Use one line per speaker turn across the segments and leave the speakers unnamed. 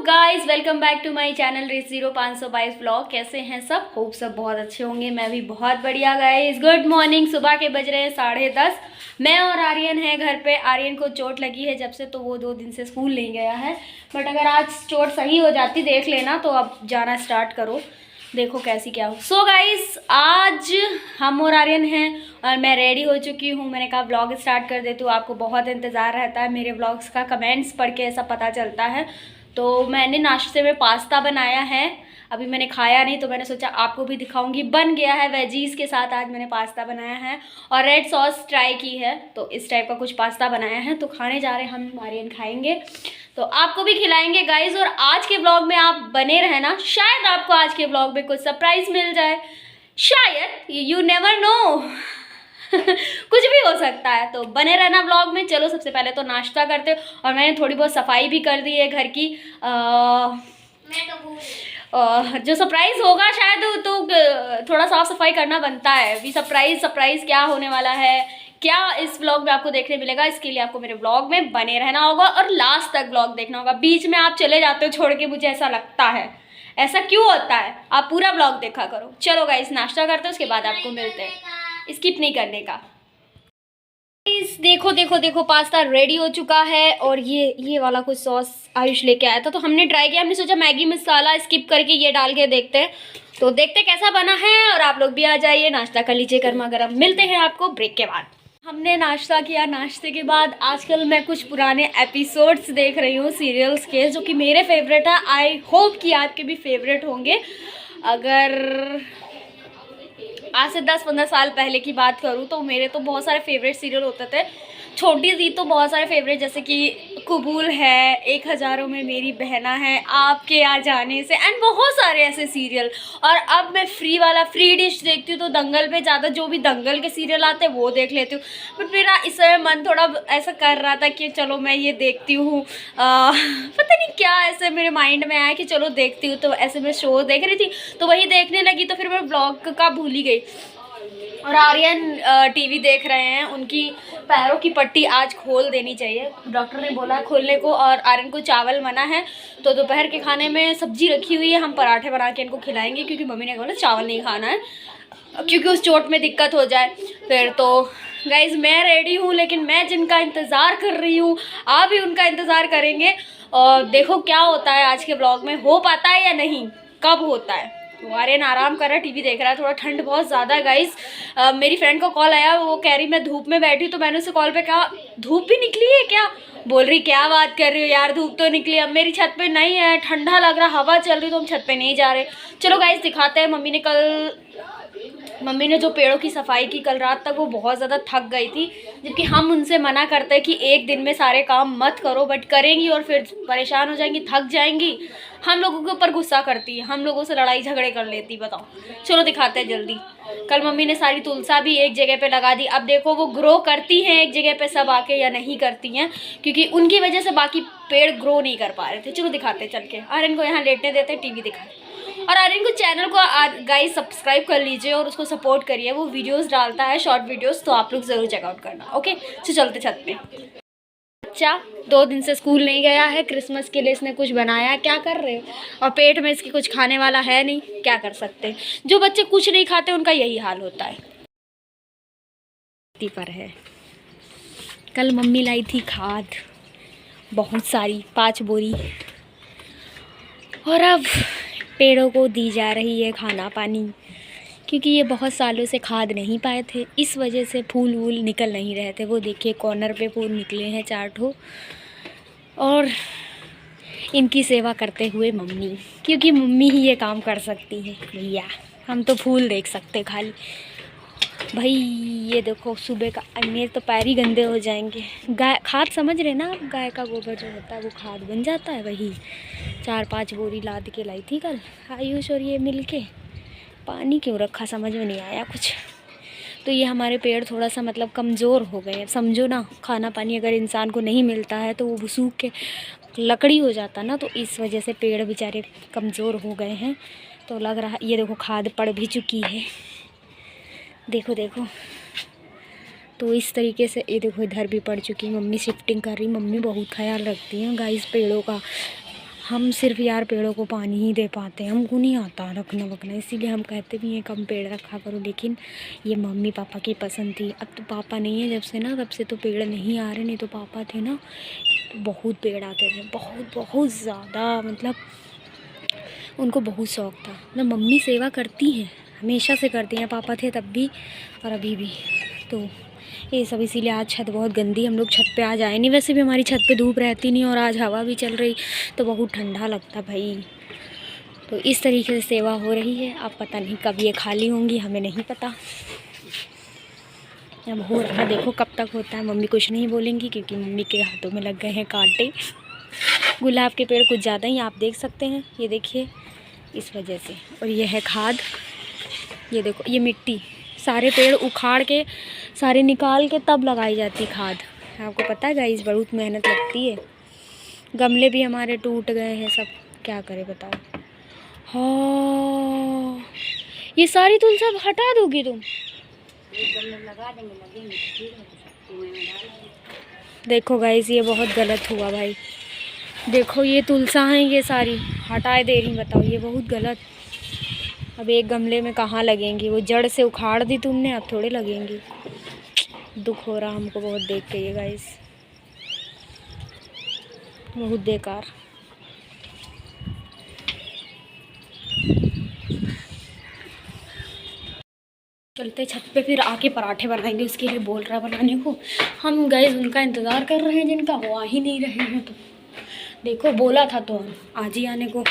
Guys welcome back to my channel race 0522 vlog. कैसे हैं सब? होप सब बहुत अच्छे होंगे। मैं भी बहुत बढ़िया गाइज। Good morning. सुबह के बज रहे हैं 10:30। मैं और आर्यन है घर पे। आर्यन को चोट लगी है जब से, तो वो 2 दिन से स्कूल नहीं गया है। बट अगर आज चोट सही हो जाती देख लेना, तो अब जाना स्टार्ट करो। देखो कैसी क्या हो। सो गाइस आज हम और आर्यन हैं और मैं रेडी हो चुकी हूँ। मैंने कहा व्लॉग स्टार्ट कर देती हूँ। आपको बहुत इंतज़ार रहता है मेरे व्लॉग्स का, कमेंट्स पढ़ के ऐसा पता चलता है। तो मैंने नाश्ते में पास्ता बनाया है, अभी मैंने खाया नहीं तो मैंने सोचा आपको भी दिखाऊंगी। बन गया है वेजीज के साथ। आज मैंने पास्ता बनाया है और रेड सॉस ट्राई की है, तो इस टाइप का कुछ पास्ता बनाया है। तो खाने जा रहे हैं हम, आर्यन खाएंगे तो आपको भी खिलाएंगे गाइज। और आज के ब्लॉग में आप बने रहना, शायद आपको आज के ब्लॉग में कुछ सरप्राइज मिल जाए, शायद, यू नेवर नो। कुछ भी हो सकता है, तो बने रहना ब्लॉग में। चलो सबसे पहले तो नाश्ता करते, और मैंने थोड़ी बहुत सफाई भी कर दी है घर की। जो सरप्राइज होगा शायद, तो थोड़ा साफ सफाई करना बनता है भी। सरप्राइज क्या होने वाला है, क्या इस व्लॉग में आपको देखने मिलेगा, इसके लिए आपको मेरे व्लॉग में बने रहना होगा और लास्ट तक व्लॉग देखना होगा। बीच में आप चले जाते हो छोड़ के, मुझे ऐसा लगता है। ऐसा क्यों होता है? आप पूरा व्लॉग देखा करो। चलो गाइस नाश्ता करते हैं, उसके बाद आपको मिलते हैं। स्किप नहीं करने का। देखो देखो देखो, पास्ता रेडी हो चुका है। और ये वाला कुछ सॉस आयुष लेके आया था, तो हमने ट्राई किया। हमने सोचा मैगी मसाला स्किप करके ये डाल के देखते हैं, तो देखते कैसा बना है। और आप लोग भी आ जाइए, नाश्ता कर लीजिए गर्मा गर्म। मिलते हैं आपको ब्रेक के बाद। हमने नाश्ता किया। नाश्ते के बाद आजकल मैं कुछ पुराने एपिसोड्स देख रही हूँ सीरियल्स के, जो कि मेरे फेवरेट है। आई होप कि आपके भी फेवरेट होंगे। अगर आज से 10-15 साल पहले की बात करूँ तो मेरे तो बहुत सारे फेवरेट सीरियल होते थे। छोटी सी तो बहुत सारे फेवरेट, जैसे कि कबूल है, 1 हज़ारों में मेरी बहना है, आपके आ जाने से, एंड बहुत सारे ऐसे सीरियल। और अब मैं फ्री डिश देखती हूँ, तो दंगल पे ज़्यादा जो भी दंगल के सीरियल आते हैं वो देख लेती हूँ। बट मेरा इस समय मन थोड़ा ऐसा कर रहा था कि चलो मैं ये देखती हूँ। पता नहीं क्या ऐसे मेरे माइंड में आया कि चलो देखती हूँ, तो ऐसे मैं शो देख रही थी तो वही देखने लगी, तो फिर मैं ब्लॉग का भूल ही गई। और आर्यन टीवी देख रहे हैं। उनकी पैरों की पट्टी आज खोल देनी चाहिए, डॉक्टर ने बोला है खोलने को। और आर्यन को चावल मना है, तो दोपहर के खाने में सब्जी रखी हुई है, हम पराठे बना के इनको खिलाएंगे, क्योंकि मम्मी ने बोला चावल नहीं खाना है, क्योंकि उस चोट में दिक्कत हो जाए फिर। तो गाइज मैं रेडी हूँ, लेकिन मैं जिनका इंतज़ार कर रही हूँ आप भी उनका इंतज़ार करेंगे। और देखो क्या होता है आज के ब्लॉग में, हो पाता है या नहीं, कब होता है। तो आर्यन आराम कर रहा है, टीवी देख रहा है। थोड़ा ठंड बहुत ज़्यादा है गाइस। मेरी फ्रेंड का कॉल आया, वो कह रही मैं धूप में बैठी, तो मैंने उसे कॉल पे कहा धूप भी निकली है क्या? बोल रही क्या बात कर रही हो यार, धूप तो निकली। अब मेरी छत पे नहीं है, ठंडा लग रहा, हवा चल रही, तो हम छत पे नहीं जा रहे। चलो गाइस दिखाते हैं। मम्मी ने जो पेड़ों की सफाई की कल रात तक, वो बहुत ज़्यादा थक गई थी। जबकि हम उनसे मना करते हैं कि एक दिन में सारे काम मत करो, बट करेंगी और फिर परेशान हो जाएंगी, थक जाएंगी, हम लोगों के ऊपर गुस्सा करती है, हम लोगों से लड़ाई झगड़े कर लेती। बताओ, चलो दिखाते हैं जल्दी। कल मम्मी ने सारी तुलसा भी एक जगह पे लगा दी। अब देखो वो ग्रो करती हैं एक जगह पे सब आके या नहीं करती हैं, क्योंकि उनकी वजह से बाकी पेड़ ग्रो नहीं कर पा रहे थे। चलो दिखाते चल के। आर्यन को यहाँ लेटने देते, टीवी दिखाते। और आर्यन को चैनल को गाइस सब्सक्राइब कर लीजिए और उसको सपोर्ट करिए। वो वीडियोस डालता है, शॉर्ट वीडियोस, तो आप लोग ज़रूर चेकआउट करना। ओके, तो चलते छत पे। बच्चा 2 दिन से स्कूल नहीं गया है, क्रिसमस के लिए इसने कुछ बनाया, क्या कर रहे हो? और पेट में इसके कुछ खाने वाला है नहीं, क्या कर सकते। जो बच्चे कुछ नहीं खाते उनका यही हाल होता है। पर है, कल मम्मी लाई थी खाद बहुत सारी, 5 बोरी, और अब पेड़ों को दी जा रही है खाना पानी, क्योंकि ये बहुत सालों से खाद नहीं पाए थे, इस वजह से फूल वूल निकल नहीं रहे थे। वो देखिए कॉर्नर पे फूल निकले हैं 4 ठो। और इनकी सेवा करते हुए मम्मी, क्योंकि मम्मी ही ये काम कर सकती है भैया, हम तो फूल देख सकते खाली। भाई ये देखो सुबह का, मेरे तो पैर ही गंदे हो जाएंगे। गाय खाद समझ रहे ना आप, गाय का गोबर जो होता है वो खाद बन जाता है। वही 4-5 बोरी लाद के लाई थी कल आयुष और ये मिल के। पानी क्यों रखा समझ में नहीं आया कुछ। तो ये हमारे पेड़ थोड़ा सा मतलब कमज़ोर हो गए, समझो ना। खाना पानी अगर इंसान को नहीं मिलता है तो वो सूख के लकड़ी हो जाता ना, तो इस वजह से पेड़ बेचारे कमज़ोर हो गए हैं। तो लग रहा, ये देखो खाद पड़ भी चुकी है, देखो देखो। तो इस तरीके से ये देखो इधर भी पड़ चुकी है। मम्मी शिफ्टिंग कर रही, मम्मी बहुत ख्याल रखती हैं गाइस पेड़ों का। हम सिर्फ यार पेड़ों को पानी ही दे पाते हैं, हमको नहीं आता रखना वखना, इसीलिए हम कहते भी हैं कम पेड़ रखा करो। लेकिन ये मम्मी पापा की पसंद थी। अब तो पापा नहीं है जब से ना, तब से तो पेड़ नहीं आ रहे। नहीं तो पापा थे ना तो बहुत पेड़ आते थे, बहुत बहुत ज़्यादा। मतलब उनको बहुत शौक़ था। मतलब मम्मी सेवा करती हैं, हमेशा से करती हैं, पापा थे तब भी और अभी भी। तो ये सब इसीलिए आज छत बहुत गंदी, हम लोग छत पे आज आए नहीं। वैसे भी हमारी छत पे धूप रहती नहीं और आज हवा भी चल रही तो बहुत ठंडा लगता भाई। तो इस तरीके से सेवा हो रही है। अब पता नहीं कब ये खाली होंगी, हमें नहीं पता। अब हो रहा, देखो कब तक होता है। मम्मी कुछ नहीं बोलेंगी क्योंकि मम्मी के हाथों में लग गए हैं कांटे। गुलाब के पेड़ कुछ ज़्यादा ही आप देख सकते हैं, ये देखिए इस वजह से। और ये है खाद, ये देखो ये मिट्टी, सारे पेड़ उखाड़ के सारे निकाल के तब लगाई जाती खाद। आपको पता है गाइस, बहुत मेहनत लगती है। गमले भी हमारे टूट गए हैं सब, क्या करें बताओ। हाँ, ये सारी तुलसी अब हटा दोगी तुम? लगा देंगे, देखो गाइस ये बहुत गलत हुआ भाई। देखो ये तुलसा हैं, ये सारी हटाए दे रही, बताओ ये बहुत गलत। अब एक गमले में कहाँ लगेंगी, वो जड़ से उखाड़ दी तुमने, अब थोड़े लगेंगी। दुख हो रहा हमको बहुत देख के ये गाइस, बहुत बेकार। चलते छत पे, फिर आके पराठे बनाएंगे। उसके लिए बोल रहा बनाने को, हम गाइस उनका इंतज़ार कर रहे हैं जिनका, वो आ ही नहीं रहे हैं। तो देखो बोला था तो आज ही आने को,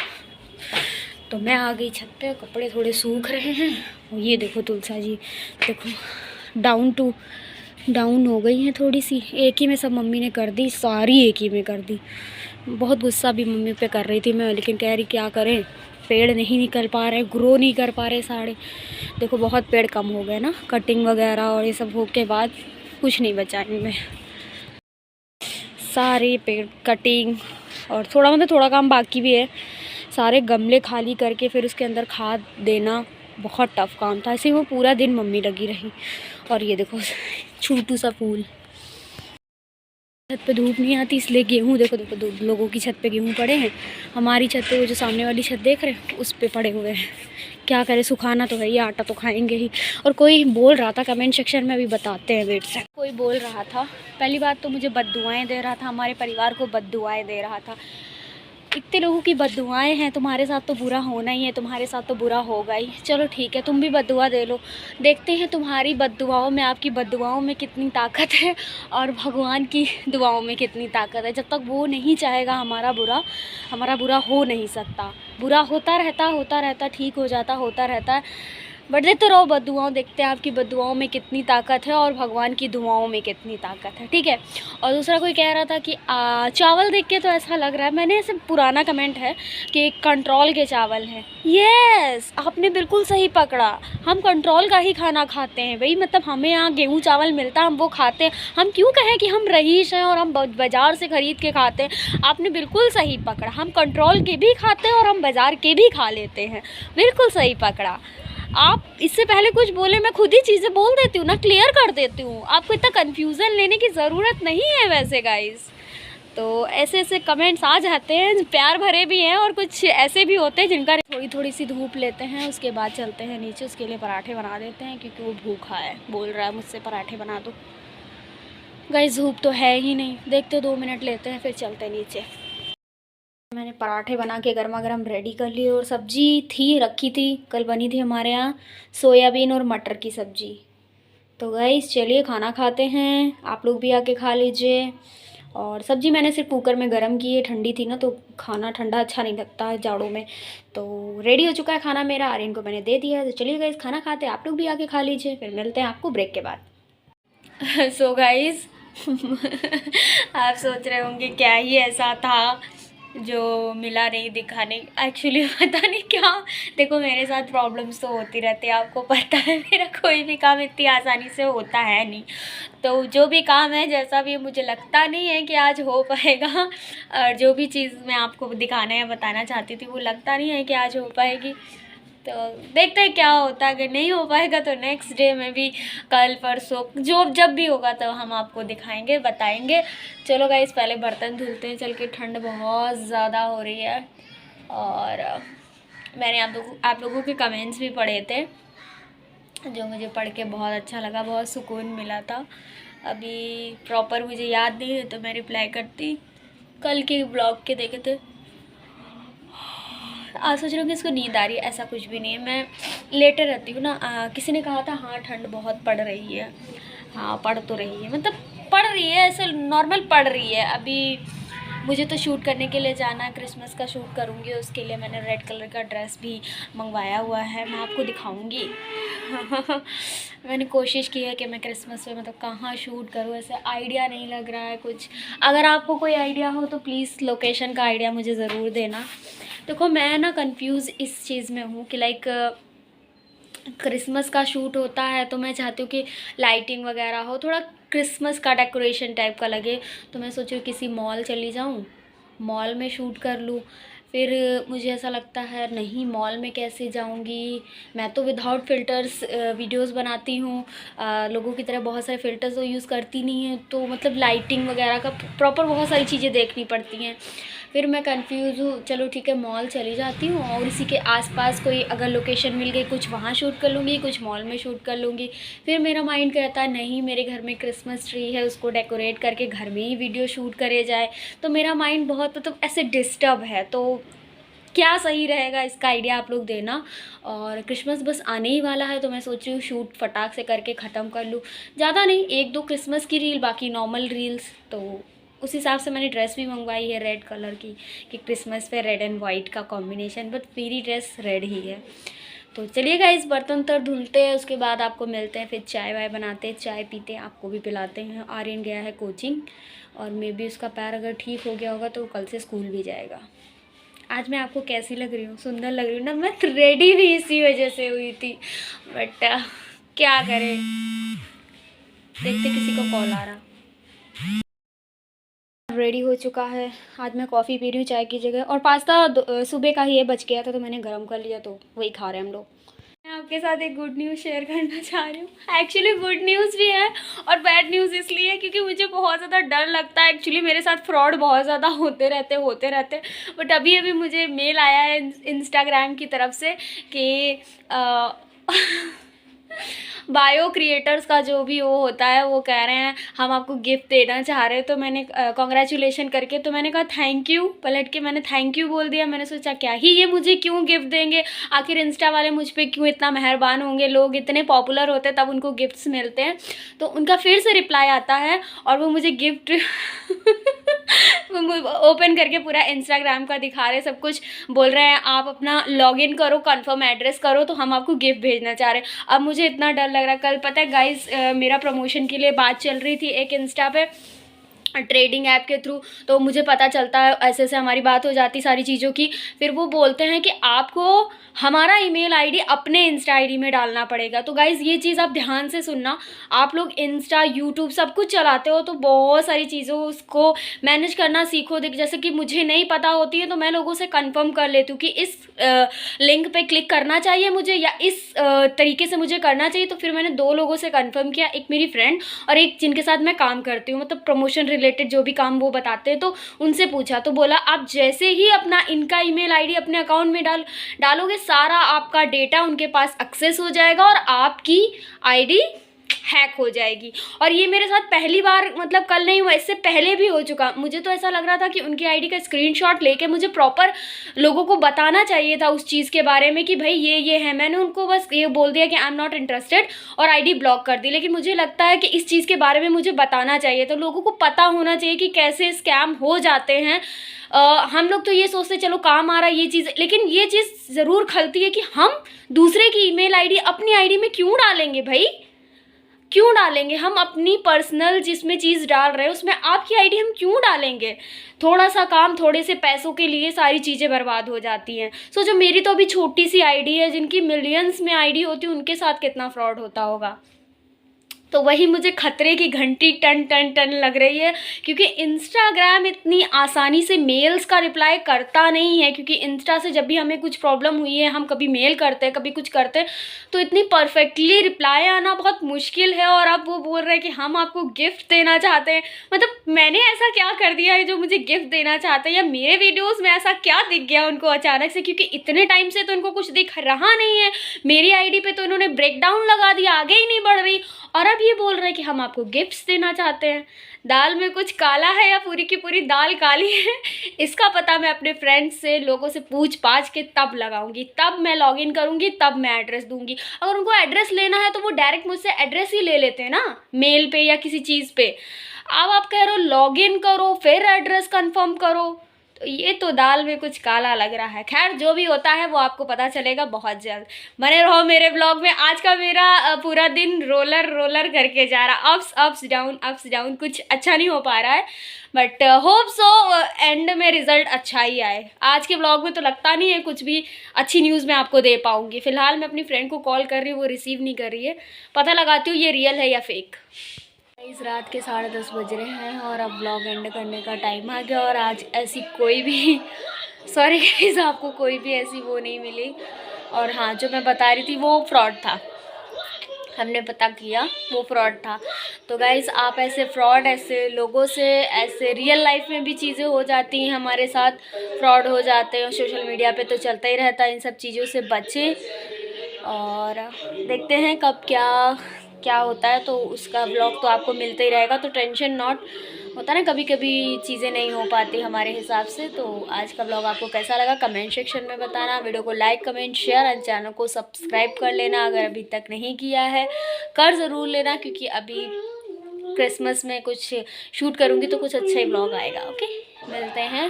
तो मैं आ गई छत पे। कपड़े थोड़े सूख रहे हैं। और ये देखो तुलसा जी, देखो डाउन हो गई हैं थोड़ी सी। एक ही में सब मम्मी ने कर दी, सारी एक ही में कर दी। बहुत गुस्सा भी मम्मी पे कर रही थी मैं, लेकिन कह रही क्या करें, पेड़ नहीं निकल पा रहे, ग्रो नहीं कर पा रहे सारे। देखो बहुत पेड़ कम हो गए ना, कटिंग वगैरह और ये सब हो के बाद कुछ नहीं बचा इनमें। सारे पेड़ कटिंग और थोड़ा मतलब थोड़ा काम बाकी भी है। सारे गमले खाली करके फिर उसके अंदर खाद देना बहुत टफ़ काम था। ऐसे वो पूरा दिन मम्मी लगी रही। और ये देखो छोटू सा फूल, छत पे धूप नहीं आती इसलिए गेहूँ देखो दो लोगों की छत पे गेहूँ पड़े हैं। हमारी छत पे वो जो सामने वाली छत देख रहे हैं उस पे पड़े हुए हैं। क्या करें, सुखाना तो है ही, आटा तो खाएंगे ही। और कोई बोल रहा था कमेंट सेक्शन में, अभी बताते हैं वेट से। कोई बोल रहा था, पहली बात तो मुझे बद्दुआएं दे रहा था, हमारे परिवार को बद्दुआएं दे रहा था। इतने लोगों की बद्दुआएं हैं, तुम्हारे साथ तो बुरा होना ही है, तुम्हारे साथ तो बुरा होगा ही। चलो ठीक है, तुम भी बद्दुआ दे लो, देखते हैं तुम्हारी बद्दुआओं में, आपकी बद्दुआओं में कितनी ताकत है और भगवान की दुआओं में कितनी ताकत है। जब तक वो नहीं चाहेगा हमारा बुरा हो नहीं सकता। बुरा होता रहता, ठीक हो जाता, होता रहता है। बट देखते रहो बद्दुआओं, देखते हैं आपकी बद्दुआओं में कितनी ताकत है और भगवान की दुआओं में कितनी ताकत है, ठीक है। और दूसरा कोई कह रहा था कि चावल देख के तो ऐसा लग रहा है, मैंने ऐसे पुराना कमेंट है कि कंट्रोल के चावल हैं। यस, आपने बिल्कुल सही पकड़ा, हम कंट्रोल का ही खाना खाते हैं भाई। मतलब हमें यहाँ गेहूँ चावल मिलता है, हम वो खाते हैं। हम क्यों कहें कि हम रईस हैं और हम बाज़ार से ख़रीद के खाते हैं। आपने बिल्कुल सही पकड़ा, हम कंट्रोल के भी खाते हैं और हम बाज़ार के भी खा लेते हैं। बिल्कुल सही पकड़ा। आप इससे पहले कुछ बोले, मैं खुद ही चीज़ें बोल देती हूँ ना, क्लियर कर देती हूँ। आपको इतना कन्फ्यूज़न लेने की ज़रूरत नहीं है वैसे गाइस। तो ऐसे ऐसे कमेंट्स आ जाते हैं, प्यार भरे भी हैं और कुछ ऐसे भी होते हैं जिनका थोड़ी सी धूप लेते हैं, उसके बाद चलते हैं नीचे। उसके लिए पराठे बना देते हैं क्योंकि वो भूखा है, बोल रहा है मुझसे पराठे बना दो। गाइस धूप तो है ही नहीं, देखते 2 मिनट लेते हैं फिर चलते हैं नीचे। मैंने पराठे बना के गर्मा गर्म रेडी कर लिए और सब्जी थी रखी थी, कल बनी थी हमारे यहाँ सोयाबीन और मटर की सब्जी। तो गाइस चलिए खाना खाते हैं, आप लोग भी आके खा लीजिए। और सब्जी मैंने सिर्फ कुकर में गर्म की है, ठंडी थी ना तो खाना ठंडा अच्छा नहीं लगता है जाड़ों में। तो रेडी हो चुका है खाना मेरा, आर्यन को मैंने दे दिया है। तो चलिए गाइस खाना खाते हैं, आप लोग भी आके खा लीजिए, फिर मिलते हैं आपको ब्रेक के बाद। सो गाइस आप सोच रहे होंगे क्या ही ऐसा था जो मिला नहीं दिखाने। एक्चुअली पता नहीं क्या, देखो मेरे साथ प्रॉब्लम्स तो होती रहती है, आपको पता है मेरा कोई भी काम इतनी आसानी से होता है नहीं। तो जो भी काम है जैसा भी, मुझे लगता नहीं है कि आज हो पाएगा। और जो भी चीज़ मैं आपको दिखाना या बताना चाहती थी वो लगता नहीं है कि आज हो पाएगी। तो देखते हैं क्या होता है। अगर नहीं हो पाएगा तो नेक्स्ट डे में भी, कल परसों जो जब भी होगा तो हम आपको दिखाएंगे, बताएंगे। चलो गाइस पहले बर्तन धुलते हैं चल के, ठंड बहुत ज़्यादा हो रही है। और मैंने आप लोगों के कमेंट्स भी पढ़े थे, जो मुझे पढ़ के बहुत अच्छा लगा, बहुत सुकून मिला था। अभी प्रॉपर मुझे याद नहीं है तो मैं रिप्लाई करती, कल के ब्लॉग के देखे थे। आज सोच रहा हूँ कि इसको नींद आ रही है, ऐसा कुछ भी नहीं है, मैं लेटे रहती हूँ ना। किसी ने कहा था हाँ ठंड बहुत पड़ रही है, हाँ पड़ तो रही है, मतलब पड़ रही है, ऐसे नॉर्मल पड़ रही है। अभी मुझे तो शूट करने के लिए जाना है, क्रिसमस का शूट करूँगी, उसके लिए मैंने रेड कलर का ड्रेस भी मंगवाया हुआ है, मैं आपको दिखाऊँगी। मैंने कोशिश की है कि मैं क्रिसमस पे मतलब कहाँ शूट करूँ, ऐसे आइडिया नहीं लग रहा है कुछ। अगर आपको कोई आइडिया हो तो प्लीज़ लोकेशन का आइडिया मुझे ज़रूर देना। देखो मैं ना कंफ्यूज इस चीज़ में हूँ कि लाइक क्रिसमस का शूट होता है तो मैं चाहती हूँ कि लाइटिंग वगैरह हो, थोड़ा क्रिसमस का डेकोरेशन टाइप का लगे। तो मैं सोच रही हूँ किसी मॉल चली जाऊँ, मॉल में शूट कर लूँ। फिर मुझे ऐसा लगता है नहीं मॉल में कैसे जाऊँगी, मैं तो विदाउट फ़िल्टर्स वीडियोस बनाती हूँ, लोगों की तरह बहुत सारे फ़िल्टर्स तो यूज़ करती नहीं है, तो मतलब लाइटिंग वगैरह का प्रॉपर बहुत सारी चीज़ें देखनी पड़ती हैं। फिर मैं कंफ्यूज हूँ, चलो ठीक है मॉल चली जाती हूँ और इसी के आसपास कोई अगर लोकेशन मिल गई, कुछ वहाँ शूट कर लूँगी, कुछ मॉल में शूट कर लूँगी। फिर मेरा माइंड कहता है नहीं मेरे घर में क्रिसमस ट्री है, उसको डेकोरेट करके घर में ही वीडियो शूट करे जाए। तो मेरा माइंड बहुत मतलब ऐसे डिस्टर्ब है, तो क्या सही रहेगा इसका आइडिया आप लोग देना। और क्रिसमस बस आने ही वाला है तो मैं सोच रही हूँ शूट फटाक से करके ख़त्म कर लूँ, ज़्यादा नहीं, 1-2 क्रिसमस की रील, बाकी नॉर्मल रील्स। तो उस हिसाब से मैंने ड्रेस भी मंगवाई है रेड कलर की, कि क्रिसमस पे रेड एंड वाइट का कॉम्बिनेशन, बट मेरी ड्रेस रेड ही है। तो चलिए गाइस बर्तन तर धुलते हैं, उसके बाद आपको मिलते हैं, फिर चाय वाय बनाते हैं, चाय पीते हैं, आपको भी पिलाते हैं। आर्यन गया है कोचिंग और मे बी उसका पैर अगर ठीक हो गया होगा तो कल से स्कूल भी जाएगा। आज मैं आपको कैसी लग रही हूँ, सुंदर लग रही हूँ ना। मैं रेडी भी इसी वजह से हुई थी, बट क्या करें, देखते किसी को कॉल आ रहा। रेडी हो चुका है, आज मैं कॉफ़ी पी रही हूँ चाय की जगह, और पास्ता सुबह का ही ये बच गया था तो मैंने गर्म कर लिया, तो वही खा रहे हैं हम लोग। मैं आपके साथ एक गुड न्यूज़ शेयर करना चाह रही हूँ। एक्चुअली गुड न्यूज़ भी है और बैड न्यूज़ इसलिए क्योंकि मुझे बहुत ज़्यादा डर लगता है। एक्चुअली मेरे साथ फ्रॉड बहुत ज़्यादा होते रहते, बट अभी अभी मुझे मेल आया है इंस्टाग्राम की तरफ से कि बायो क्रिएटर्स का जो भी वो होता है वो कह रहे हैं हम आपको गिफ्ट देना चाह रहे हैं। तो मैंने कॉन्ग्रेचुलेशन करके, तो मैंने कहा थैंक यू, पलट के मैंने थैंक यू बोल दिया। मैंने सोचा क्या ही ये मुझे क्यों गिफ्ट देंगे, आखिर इंस्टा वाले मुझ पर क्यों इतना मेहरबान होंगे, लोग इतने पॉपुलर होते हैं तब उनको गिफ्ट्स मिलते हैं। तो उनका फिर से रिप्लाई आता है और वो मुझे गिफ्ट ओपन करके पूरा इंस्टाग्राम का दिखा रहे, सब कुछ बोल रहे हैं आप अपना लॉगिन करो, कंफर्म एड्रेस करो तो हम आपको गिफ्ट भेजना चाह रहे हैं। अब मुझे इतना डर लग रहा है। कल पता है गाइस मेरा प्रमोशन के लिए बात चल रही थी एक इंस्टा पे ट्रेडिंग ऐप के थ्रू, तो मुझे पता चलता है ऐसे ऐसे हमारी बात हो जाती सारी चीज़ों की। फिर वो बोलते हैं कि आपको हमारा ईमेल आईडी अपने इंस्टा आईडी में डालना पड़ेगा। तो गाइज़ ये चीज़ आप ध्यान से सुनना, आप लोग इंस्टा यूट्यूब सब कुछ चलाते हो तो बहुत सारी चीज़ों उसको मैनेज करना सीखो। देख जैसे कि मुझे नहीं पता होती है तो मैं लोगों से कंफर्म कर लेती हूँ कि इस लिंक पे क्लिक करना चाहिए मुझे या इस तरीके से मुझे करना चाहिए। तो फिर मैंने 2 लोगों से कंफर्म किया, एक मेरी फ्रेंड और एक जिनके साथ मैं काम करती हूँ, मतलब प्रमोशन रिलेटेड जो भी काम वो बताते हैं। तो उनसे पूछा तो बोला आप जैसे ही अपना इनका ईमेल आईडी अपने अकाउंट में डालोगे सारा आपका डेटा उनके पास एक्सेस हो जाएगा और आपकी आईडी हैक हो जाएगी। और ये मेरे साथ पहली बार, मतलब कल नहीं हुआ, इससे पहले भी हो चुका। मुझे तो ऐसा लग रहा था कि उनकी आईडी का स्क्रीनशॉट लेके मुझे प्रॉपर लोगों को बताना चाहिए था उस चीज़ के बारे में कि भाई ये है। मैंने उनको बस ये बोल दिया कि आई एम नॉट इंटरेस्टेड और आईडी ब्लॉक कर दी। लेकिन मुझे लगता है कि इस चीज़ के बारे में मुझे बताना चाहिए, तो लोगों को पता होना चाहिए कि कैसे स्कैम हो जाते हैं। हम लोग तो ये सोचते चलो काम आ रहा है ये चीज़, लेकिन ये चीज़ ज़रूर खलती है कि हम दूसरे की ईमेल आईडी अपनी आईडी में क्यों डालेंगे भाई, क्यों डालेंगे? हम अपनी पर्सनल जिसमें चीज़ डाल रहे हैं उसमें आपकी आईडी हम क्यों डालेंगे? थोड़ा सा काम, थोड़े से पैसों के लिए सारी चीज़ें बर्बाद हो जाती हैं। सोचो मेरी तो अभी छोटी सी आईडी है, जिनकी मिलियंस में आईडी होती है उनके साथ कितना फ्रॉड होता होगा। तो वही मुझे खतरे की घंटी टन टन टन लग रही है, क्योंकि इंस्टाग्राम इतनी आसानी से मेल्स का रिप्लाई करता नहीं है। क्योंकि इंस्टा से जब भी हमें कुछ प्रॉब्लम हुई है, हम कभी मेल करते हैं, कभी कुछ करते हैं, तो इतनी परफेक्टली रिप्लाई आना बहुत मुश्किल है। और अब वो बोल रहे हैं कि हम आपको गिफ्ट देना चाहते हैं। मतलब मैंने ऐसा क्या कर दिया है जो मुझे गिफ्ट देना चाहते हैं, या मेरे वीडियोज़ में ऐसा क्या दिख गया उनको अचानक से? क्योंकि इतने टाइम से तो इनको कुछ दिख रहा नहीं है। मेरी आईडी पे तो इन्होंने ब्रेकडाउन लगा दिया, आगे ही नहीं बढ़ रही, और अब ये बोल रहे हैं कि हम आपको गिफ्ट्स देना चाहते हैं। दाल में कुछ काला है या पूरी की पूरी दाल काली है, इसका पता मैं अपने फ्रेंड्स से, लोगों से पूछ पाछ के तब लगाऊंगी, तब मैं लॉगिन करूंगी, तब मैं एड्रेस दूंगी। अगर उनको एड्रेस लेना है तो वो डायरेक्ट मुझसे एड्रेस ही ले लेते हैं ना, मेल पे या किसी चीज़ पे। अब आप कह रहे हो लॉगिन करो फिर एड्रेस कंफर्म करो, तो ये तो दाल में कुछ काला लग रहा है। खैर जो भी होता है वो आपको पता चलेगा बहुत जल्द। बने रहो मेरे ब्लॉग में। आज का मेरा पूरा दिन रोलर रोलर करके जा रहा, अप्स डाउन, कुछ अच्छा नहीं हो पा रहा है, बट होप सो एंड में रिजल्ट अच्छा ही आए। आज के ब्लॉग में तो लगता नहीं है कुछ भी अच्छी न्यूज़ मैं आपको दे पाऊँगी। फ़िलहाल मैं अपनी फ्रेंड को कॉल कर रही हूँ, वो रिसीव नहीं कर रही है, पता लगाती हूँ ये रियल है या फेक। इस रात के 10:30 बज रहे हैं और अब ब्लॉग एंड करने का टाइम आ गया। और आज ऐसी कोई भी सॉरी गाइस, आपको कोई भी ऐसी वो नहीं मिली। और हाँ, जो मैं बता रही थी वो फ्रॉड था, हमने पता किया वो फ्रॉड था। तो गाइस आप ऐसे फ्रॉड, ऐसे लोगों से, ऐसे रियल लाइफ में भी चीज़ें हो जाती हैं, हमारे साथ फ्रॉड हो जाते हैं, सोशल मीडिया पे तो चलता ही रहता है। इन सब चीज़ों से बचें और देखते हैं कब क्या होता है, तो उसका ब्लॉग तो आपको मिलता ही रहेगा। तो टेंशन नॉट, होता ना कभी कभी चीज़ें नहीं हो पाती हमारे हिसाब से। तो आज का ब्लॉग आपको कैसा लगा कमेंट सेक्शन में बताना। वीडियो को like comment share and channel को सब्सक्राइब कर लेना अगर अभी तक नहीं किया है, कर ज़रूर लेना, क्योंकि अभी क्रिसमस में कुछ शूट करूँगी तो कुछ अच्छा ही ब्लॉग आएगा। ओके, मिलते हैं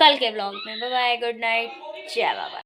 कल के ब्लॉग में। बाय बाय, गुड नाइट, जय बाबा।